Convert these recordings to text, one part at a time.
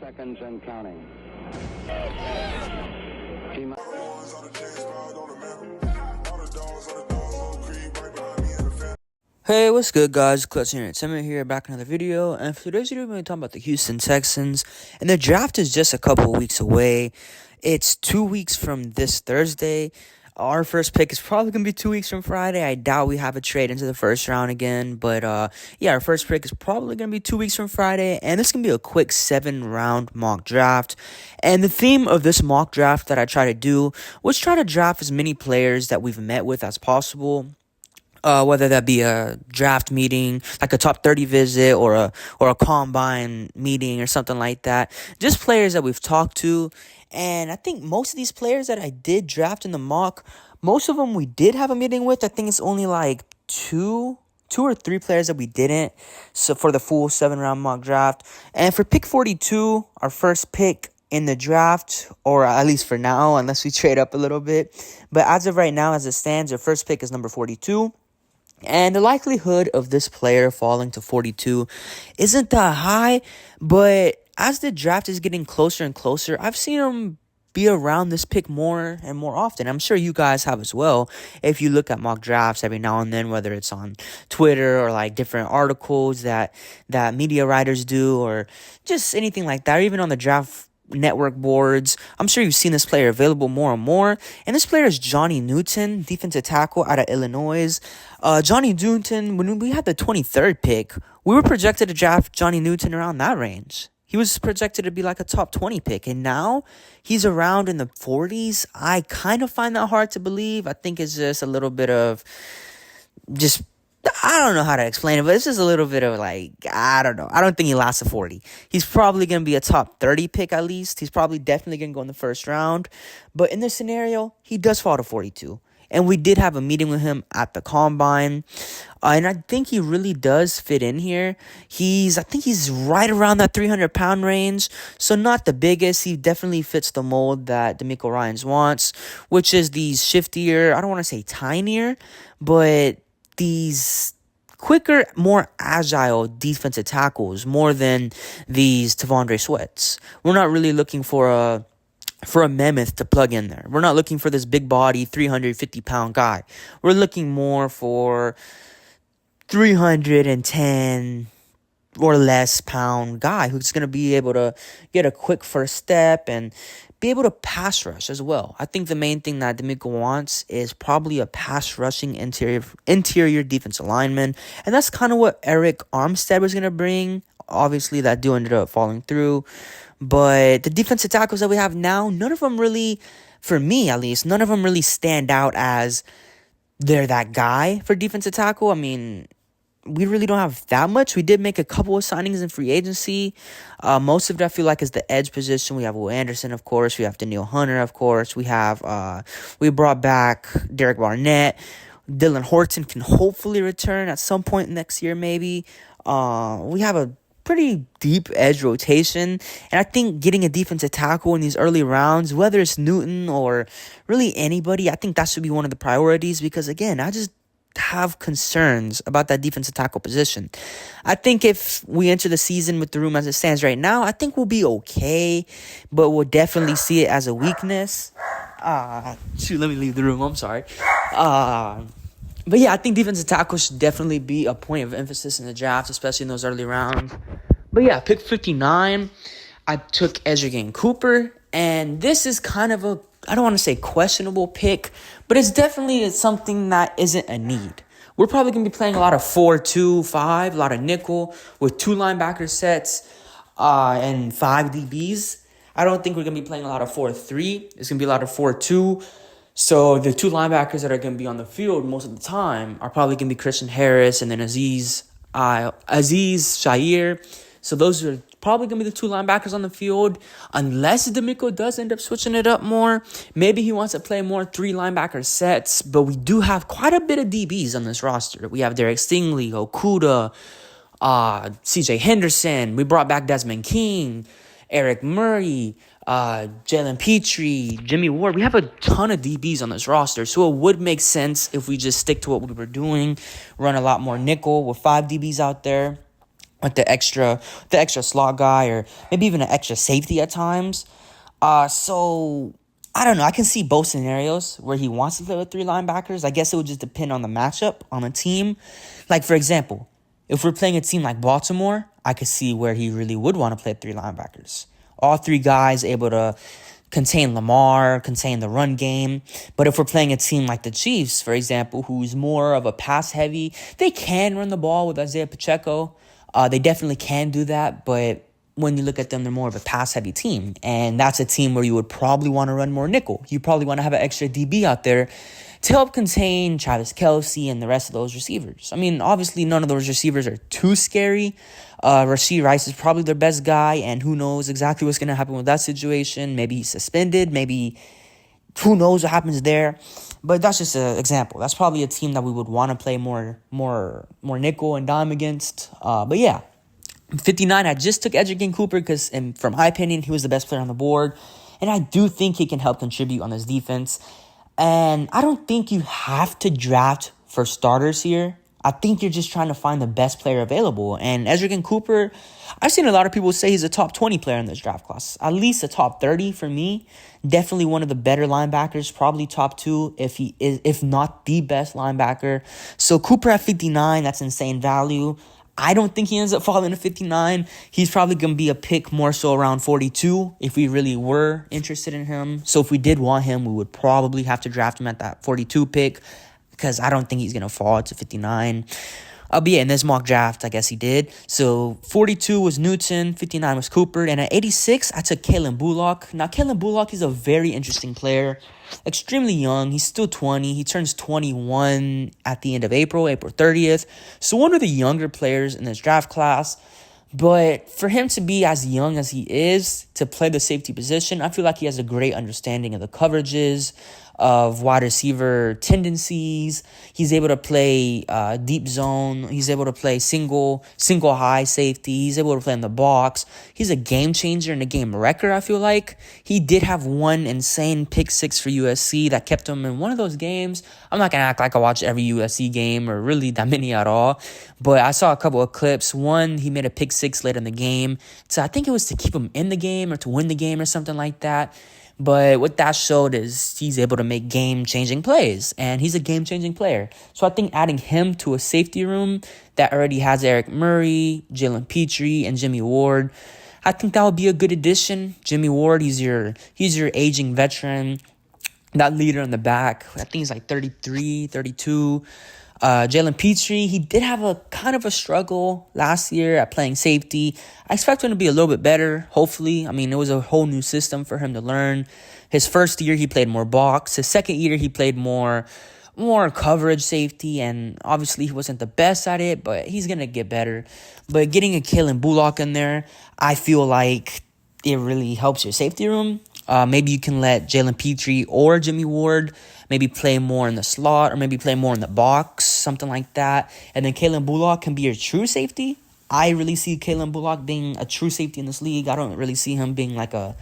seconds and counting. Hey, what's good, guys? Clutch here. Essam here, back in another video. And for today's video, we're going to talk about the Houston Texans. And the draft is just a couple weeks away. It's 2 weeks from this Thursday. Our first pick is probably going to be 2 weeks from Friday. I doubt we have a trade into the first round again. But, yeah, our first pick is probably going to be 2 weeks from Friday. And this is going to be a quick 7-round mock draft. And the theme of this mock draft that I try to do was try to draft as many players that we've met with as possible. Whether that be a draft meeting, like a top 30 visit, or a combine meeting or something like that. Just players that we've talked to. And I think most of these players that I did draft in the mock, most of them we did have a meeting with. I think it's only like two or three players that we didn't. So for the full 7-round mock draft. And for pick 42, our first pick in the draft, or at least for now, unless we trade up a little bit. But as of right now, as it stands, our first pick is number 42. And the likelihood of this player falling to 42 isn't that high, but as the draft is getting closer and closer, I've seen him be around this pick more and more often. I'm sure you guys have as well. If you look at mock drafts every now and then, whether it's on Twitter or like different articles that media writers do, or just anything like that, or even on the draft network boards, I'm sure you've seen this player available more and more. And this player is Johnny Newton, defensive tackle out of Illinois. Johnny Newton, when we had the 23rd pick, we were projected to draft Johnny Newton around that range. He was projected to be like a top 20 pick, and now he's around in the 40s. I kind of find that hard to believe. I think it's just a little bit of just, I don't know how to explain it, but it's just a little bit of like, I don't know. I don't think he lasts a 40. He's probably going to be a top 30 pick at least. He's probably definitely going to go in the first round. But in this scenario, he does fall to 42. And we did have a meeting with him at the combine. And I think he really does fit in here. I think he's right around that 300-pound range. So not the biggest. He definitely fits the mold that DeMeco Ryans wants, which is these shiftier, I don't want to say tinier, but these quicker, more agile defensive tackles more than these T'Vondre Sweats. We're not really looking for a mammoth to plug in there. We're not looking for this big body, 350-pound guy. We're looking more for 310 or less pound guy who's going to be able to get a quick first step and be able to pass rush as well. I think the main thing that DeMeco wants is probably a pass rushing interior defensive lineman. And that's kind of what Eric Armstead was going to bring. Obviously, that deal ended up falling through. But the defensive tackles that we have now, none of them really, for me at least, none of them really stand out as they're that guy for defensive tackle. I mean, we really don't have that much. We did make a couple of signings in free agency. Most of it I feel like is the edge position. We have Will Anderson, of course. We have Danielle Hunter, of course. We brought back Derek Barnett. Dylan Horton can hopefully return at some point next year, maybe. We have a pretty deep edge rotation, and I think getting a defensive tackle in these early rounds, whether it's Newton or really anybody, I think that should be one of the priorities, because again, I just have concerns about that defensive tackle position. I think if we enter the season with the room as it stands right now, I think we'll be okay, but we'll definitely see it as a weakness. Let me leave the room. I'm sorry. But yeah, I think defensive tackle should definitely be a point of emphasis in the draft, especially in those early rounds. But yeah, pick 59, I took Ezra Cooper, and this is kind of a, I don't want to say questionable pick, but it's definitely something that isn't a need. We're probably going to be playing a lot of 4-2-5, a lot of nickel with 2 linebacker sets and 5 DBs. I don't think we're going to be playing a lot of 4-3. It's going to be a lot of 4-2. So the 2 linebackers that are going to be on the field most of the time are probably going to be Christian Harris and then Aziz Shair. So those are probably going to be the 2 linebackers on the field, unless DeMeco does end up switching it up more. Maybe he wants to play more 3 linebacker sets, but we do have quite a bit of DBs on this roster. We have Derek Stingley, Okuda, CJ Henderson. We brought back Desmond King, Eric Murray, Jalen Petrie, Jimmy Ward. We have a ton of DBs on this roster, so it would make sense if we just stick to what we were doing, run a lot more nickel with 5 DBs out there. with the extra slot guy, or maybe even an extra safety at times. So I don't know. I can see both scenarios where he wants to play with three linebackers. I guess it would just depend on the matchup on a team. Like, for example, if we're playing a team like Baltimore, I could see where he really would want to play three linebackers. All three guys able to contain Lamar, contain the run game. But if we're playing a team like the Chiefs, for example, who's more of a pass heavy, they can run the ball with Isaiah Pacheco. They definitely can do that, but when you look at them, they're more of a pass-heavy team, and that's a team where you would probably want to run more nickel. You probably want to have an extra DB out there to help contain Travis Kelce and the rest of those receivers. I mean, obviously, none of those receivers are too scary. Rashee Rice is probably their best guy, and who knows exactly what's going to happen with that situation. Maybe he's suspended, maybe who knows what happens there. But that's just an example. That's probably a team that we would want to play more nickel and dime against. But yeah, 59, I just took Edgerrin Cooper because, from my opinion, he was the best player on the board. And I do think he can help contribute on this defense. And I don't think you have to draft for starters here. I think you're just trying to find the best player available. And Edgerrin Cooper, I've seen a lot of people say he's a top 20 player in this draft class. At least a top 30 for me. Definitely one of the better linebackers, probably top 2 if not the best linebacker. So Cooper at 59, that's insane value. I don't think he ends up falling to 59. He's probably going to be a pick more so around 42 if we really were interested in him. So if we did want him, we would probably have to draft him at that 42 pick, because I don't think he's going to fall to 59. But yeah, in this mock draft, I guess he did. So 42 was Newton, 59 was Cooper, and at 86, I took Kalen Bullock. Now, Kalen Bullock is a very interesting player, extremely young. He's still 20. He turns 21 at the end of April 30th. So one of the younger players in this draft class. But for him to be as young as he is, to play the safety position, I feel like he has a great understanding of the coverages, of wide receiver tendencies. He's able to play deep zone. He's able to play single high safety. He's able to play in the box. He's a game changer and a game wrecker, I feel like. He did have one insane pick six for USC that kept him in one of those games. I'm not going to act like I watch every USC game or really that many at all, but I saw a couple of clips. One, he made a pick six late in the game. So I think it was to keep him in the game or to win the game or something like that. But what that showed is he's able to make game-changing plays, and he's a game-changing player. So I think adding him to a safety room that already has Eric Murray, Jalen Petrie, and Jimmy Ward, I think that would be a good addition. Jimmy Ward, he's your aging veteran, that leader in the back. I think he's like 33, 32. Jalen Petrie, he did have a kind of a struggle last year at playing safety. I expect him to be a little bit better, hopefully. I mean, it was a whole new system for him to learn. His first year, he played more box. His second year, he played more coverage safety, and obviously he wasn't the best at it, but he's going to get better. But getting a Kalen Bullock in there, I feel like it really helps your safety room. Maybe you can let Jalen Petrie or Jimmy Ward maybe play more in the slot, or maybe play more in the box, something like that. And then Kalen Bullock can be your true safety. I really see Kalen Bullock being a true safety in this league. I don't really see him being like a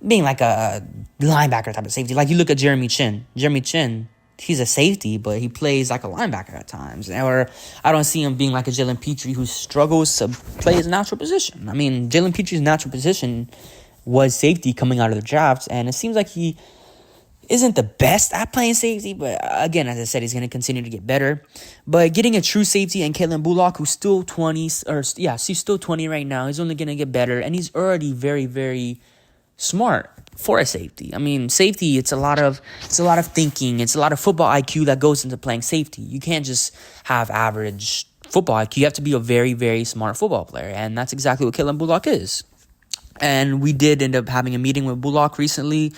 linebacker type of safety. Like, you look at Jeremy Chin. Jeremy Chin, he's a safety, but he plays like a linebacker at times. Or I don't see him being like a Jalen Petrie who struggles to play his natural position. I mean, Jalen Petrie's natural position was safety coming out of the draft, and it seems like he isn't the best at playing safety, but again, as I said, he's going to continue to get better. But getting a true safety and Kalen Bullock, who's still 20, he's still 20 right now, he's only going to get better, and he's already very, very smart for a safety. I mean, safety, it's a lot of thinking, it's a lot of football IQ that goes into playing safety. You can't just have average football IQ. You have to be a very, very smart football player, and that's exactly what Kalen Bullock is. And we did end up having a meeting with Bullock recently.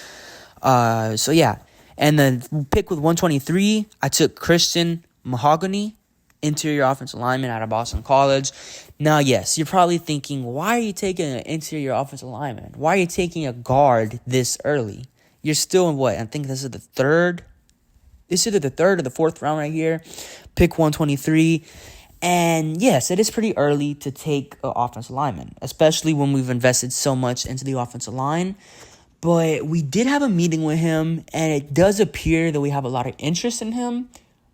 So yeah, and the pick with 123, I took Christian Mahogany, interior offensive lineman out of Boston College. Now, yes, you're probably thinking, why are you taking an interior offensive lineman? Why are you taking a guard this early? You're still in what? I think this is the third. This is either the third or the fourth round right here. Pick 123. And yes, it is pretty early to take an offensive lineman, especially when we've invested so much into the offensive line. But we did have a meeting with him, and it does appear that we have a lot of interest in him.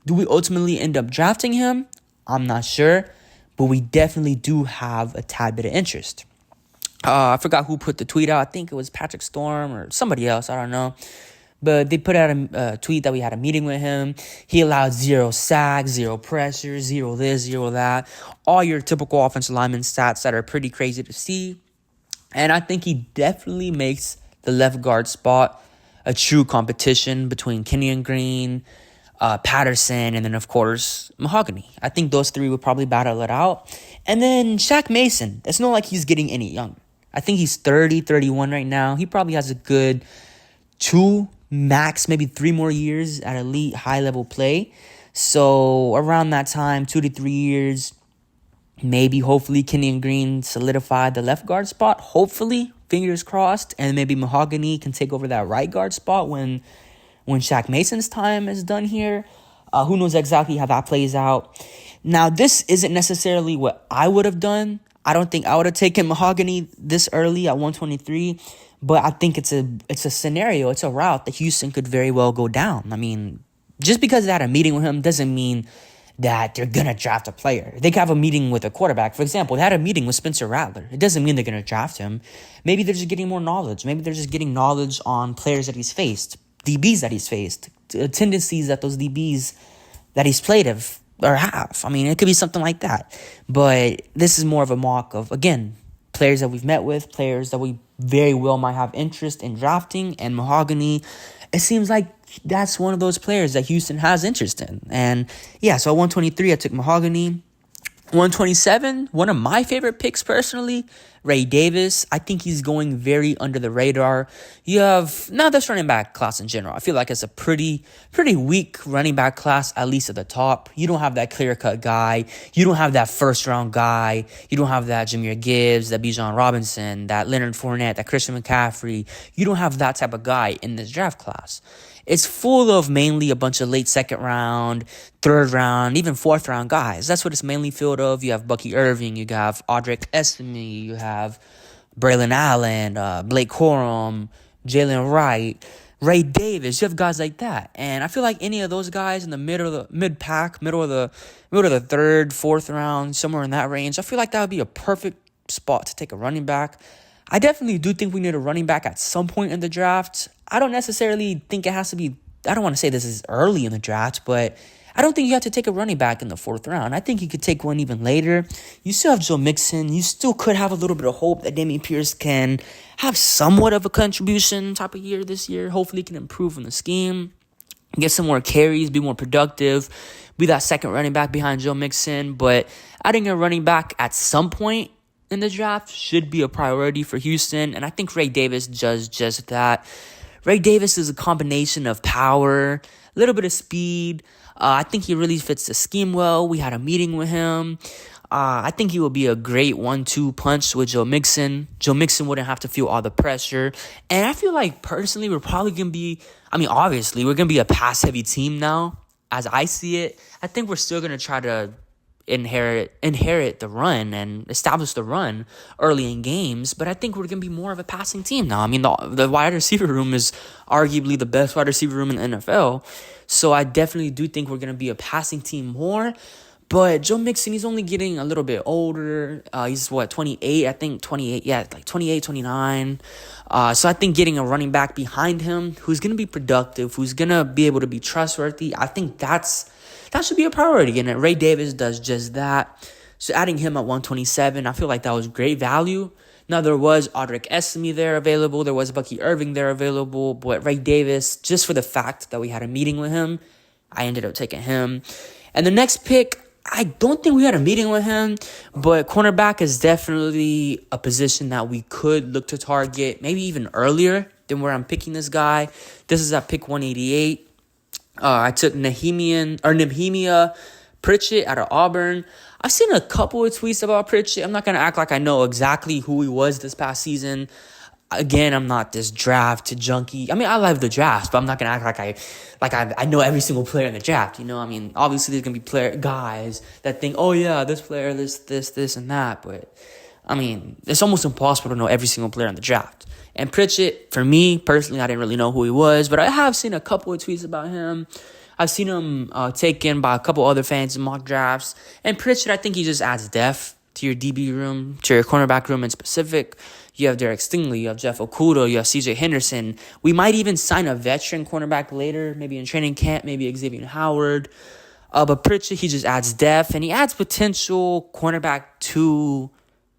Do we ultimately end up drafting him? I'm not sure. but we definitely do have a tad bit of interest. I forgot who put the tweet out. I think it was Patrick Storm or somebody else. I don't know. But they put out a tweet that we had a meeting with him. He allowed 0 sacks, 0 pressure, 0 this, 0 that. All your typical offensive lineman stats that are pretty crazy to see. And I think he definitely makes the left guard spot a true competition between Kenyon Green, Patterson, and then, of course, Mahogany. I think those three would probably battle it out. And then Shaq Mason. It's not like he's getting any younger. I think he's 30, 31 right now. He probably has a good 2, max, maybe 3 more years at elite high-level play. So around that time, 2 to 3 years, maybe, hopefully, Kenyon Green solidified the left guard spot. Hopefully, fingers crossed. And maybe Mahogany can take over that right guard spot when Shaq Mason's time is done here. Who knows exactly how that plays out. Now, this isn't necessarily what I would have done. I don't think I would have taken Mahogany this early at 123, but I think it's a scenario, it's a route that Houston could very well go down. I mean, just because they had a meeting with him doesn't mean that they're going to draft a player. They could have a meeting with a quarterback. For example, they had a meeting with Spencer Rattler. It doesn't mean they're going to draft him. Maybe they're just getting more knowledge. Maybe they're just getting knowledge on players that he's faced, DBs that he's faced, tendencies that those DBs that he's played have. I mean, it could be something like that. But this is more of a mock of, again, players that we've met with, players that we very well might have interest in drafting, and Mahogany. It seems like that's one of those players that Houston has interest in. And yeah, so at 123, I took Mahogany. 127, one of my favorite picks personally, Ray Davis. I think he's going very under the radar. You have, now this running back class in general, I feel like it's a pretty weak running back class, at least at the top. You don't have that clear-cut guy. You don't have that first-round guy. You don't have that Jahmyr Gibbs, that Bijan Robinson, that Leonard Fournette, that Christian McCaffrey. You don't have that type of guy in this draft class. It's full of mainly a bunch of late second round, third round, even fourth round guys. That's what it's mainly filled of. You have Bucky Irving, you have Audric Estime, you have Braylon Allen, Blake Corum, Jalen Wright, Ray Davis. You have guys like that. And I feel like any of those guys in the middle of the third, fourth round, somewhere in that range, I feel like that would be a perfect spot to take a running back. I definitely do think we need a running back at some point in the draft. I don't necessarily think it has to be, I don't want to say this is early in the draft, but I don't think you have to take a running back in the fourth round. I think you could take one even later. You still have Joe Mixon. You still could have a little bit of hope that Dameon Pierce can have somewhat of a contribution type of year this year. Hopefully he can improve in the scheme, get some more carries, be more productive, be that second running back behind Joe Mixon. But adding a running back at some point in the draft should be a priority for Houston, and I think Ray Davis does just that. Ray Davis is a combination of power, a little bit of speed. I think he really fits the scheme well. We had a meeting with him. I think he would be a great 1-2 punch with Joe Mixon. Joe Mixon wouldn't have to feel all the pressure. And I feel like, personally, we're probably going to be, obviously, we're going to be a pass-heavy team now, as I see it. I think we're still going to try to inherit the run and establish the run early in games, but I think we're going to be more of a passing team now. I mean, the wide receiver room is arguably the best wide receiver room in the NFL, so I definitely do think we're going to be a passing team more. But Joe Mixon, he's only getting a little bit older. He's 28, I think 28, yeah, like 28, 29. So I think getting a running back behind him who's going to be productive, who's going to be able to be trustworthy, I think that should be a priority, and Ray Davis does just that. So adding him at 127, I feel like that was great value. Now, there was Audric Estime there available. There was Bucky Irving there available. But Ray Davis, just for the fact that we had a meeting with him, I ended up taking him. And the next pick, I don't think we had a meeting with him, but cornerback is definitely a position that we could look to target, maybe even earlier than where I'm picking this guy. This is at pick 188. I took Nehemiah Pritchett out of Auburn. I've seen a couple of tweets about Pritchett. I'm not going to act like I know exactly who he was this past season. Again, I'm not this draft junkie. I love the draft, but I'm not going to act like I know every single player in the draft. Obviously there's going to be guys that think, oh yeah, this player, this, and that. But, it's almost impossible to know every single player in the draft. And Pritchett, for me, personally, I didn't really know who he was, but I have seen a couple of tweets about him. I've seen him taken by a couple other fans in mock drafts. And Pritchett, I think he just adds depth to your DB room, to your cornerback room in specific. You have Derek Stingley, you have Jeff Okudah, you have CJ Henderson. We might even sign a veteran cornerback later, maybe in training camp, maybe Xavier Howard. But Pritchett, he just adds depth, and he adds potential cornerback 2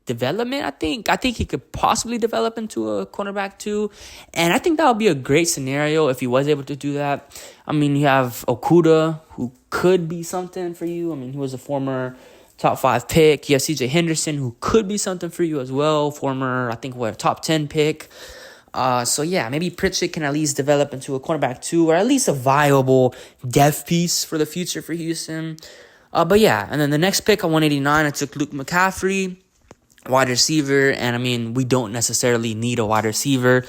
development, I think. I think he could possibly develop into a cornerback 2, and I think that would be a great scenario if he was able to do that. I mean, you have Okudah, who could be something for you. I mean, he was a former top 5 pick. You have CJ Henderson, who could be something for you as well. Former, I think, top 10 pick. So yeah, maybe Pritchett can at least develop into a cornerback 2, or at least a viable depth piece for the future for Houston. But yeah, and then the next pick at 189, I took Luke McCaffrey, wide receiver. And I mean, we don't necessarily need a wide receiver,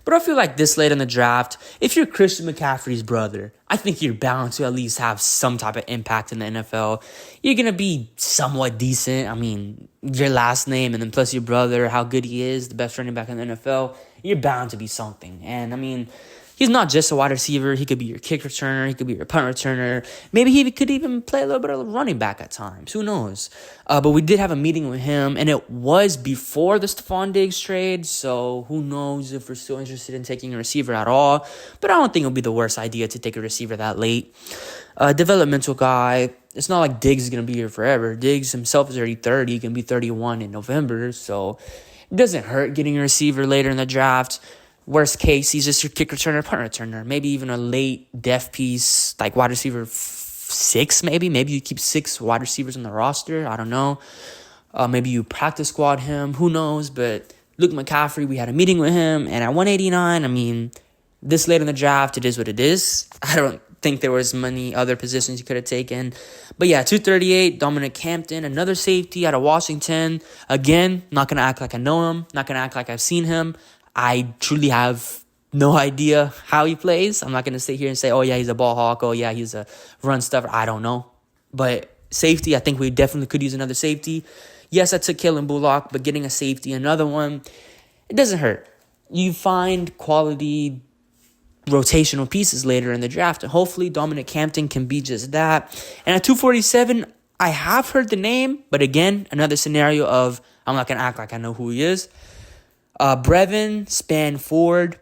but I feel like this late in the draft, if you're Christian McCaffrey's brother, I think you're bound to at least have some type of impact in the NFL. You're going to be somewhat decent. I mean, your last name and then plus your brother, how good he is, the best running back in the NFL, you're bound to be something. And I mean, he's not just a wide receiver. He could be your kick returner. He could be your punt returner. Maybe he could even play a little bit of running back at times. Who knows? But we did have a meeting with him, and it was before the Stephon Diggs trade. So who knows if we're still interested in taking a receiver at all. But I don't think it'll be the worst idea to take a receiver that late. Developmental guy. It's not like Diggs is going to be here forever. Diggs himself is already 30. He can be 31 in November. So it doesn't hurt getting a receiver later in the draft. Worst case, he's just your kick returner, punt returner. Maybe even a late depth piece, like wide receiver 6, maybe. Maybe you keep 6 wide receivers on the roster. I don't know. Maybe you practice squad him. Who knows? But Luke McCaffrey, we had a meeting with him. And at 189, I mean, this late in the draft, it is what it is. I don't think there was many other positions you could have taken. But yeah, 238, Dominic Hampton, another safety out of Washington. Again, not going to act like I know him. Not going to act like I've seen him. I truly have no idea how he plays. I'm not going to sit here and say, oh, yeah, he's a ball hawk. Oh, yeah, he's a run stuffer. I don't know. But safety, I think we definitely could use another safety. Yes, I took Kalen Bullock, but getting a safety, another one, it doesn't hurt. You find quality rotational pieces later in the draft, and hopefully Dominic Hampton can be just that. And at 247, I have heard the name, but again, another scenario of I'm not going to act like I know who he is. Brevin Spanford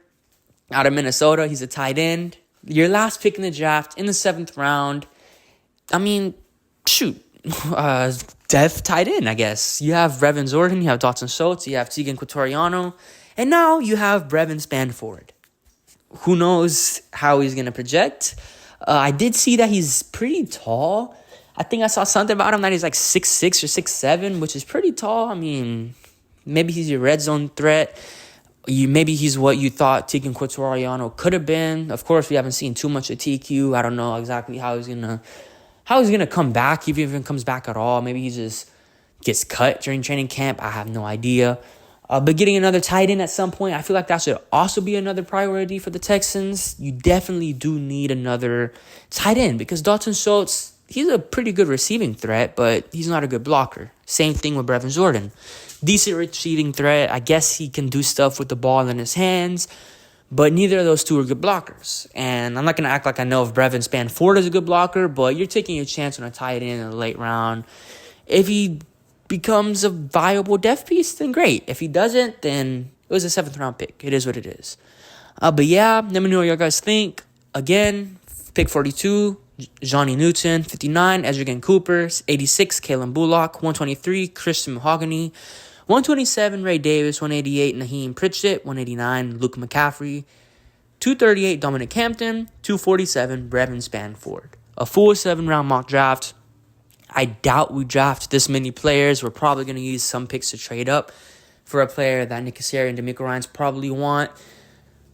out of Minnesota. He's a tight end. Your last pick in the draft in the 7th round. I mean, shoot. Depth tight end, I guess. You have Brevin Jordan. You have Dawson Schultz. You have Tegan Quatoriano. And now you have Brevin Spanford. Who knows how he's going to project. I did see that he's pretty tall. I think I saw something about him that he's like 6'6" or 6'7", which is pretty tall. I mean, maybe he's your red zone threat. Maybe he's what you thought Tegan Quatoriano could have been. Of course, we haven't seen too much of TQ. I don't know exactly how he's gonna come back, if he even comes back at all. Maybe he just gets cut during training camp. I have no idea. But getting another tight end at some point, I feel like that should also be another priority for the Texans. You definitely do need another tight end because Dalton Schultz, he's a pretty good receiving threat, but he's not a good blocker. Same thing with Brevin Jordan. Decent receiving threat. I guess he can do stuff with the ball in his hands, but neither of those two are good blockers. And I'm not going to act like I know if Brevin Spanford is a good blocker, but you're taking a chance on a tight end in the late round. If he becomes a viable depth piece, then great. If he doesn't, then it was a 7th round pick. It is what it is. But yeah, let me know what you guys think. Again, pick 42, Johnny Newton. 59, Edgerrin Cooper. 86, Kalen Bullock. 123, Christian Mahogany. 127, Ray Davis. 188, Naheem Pritchett. 189, Luke McCaffrey. 238, Dominic Hampton. 247, Brevin Spanford. A full 7-round mock draft. I doubt we draft this many players. We're probably going to use some picks to trade up for a player that Nick Casseri and DeMeco Ryans probably want.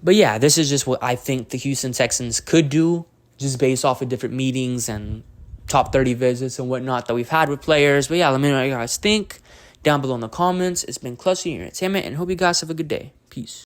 But yeah, this is just what I think the Houston Texans could do, just based off of different meetings and top 30 visits and whatnot that we've had with players. But yeah, let me know what you guys think down below in the comments. It's been Clutchy Entertainment, and hope you guys have a good day. Peace.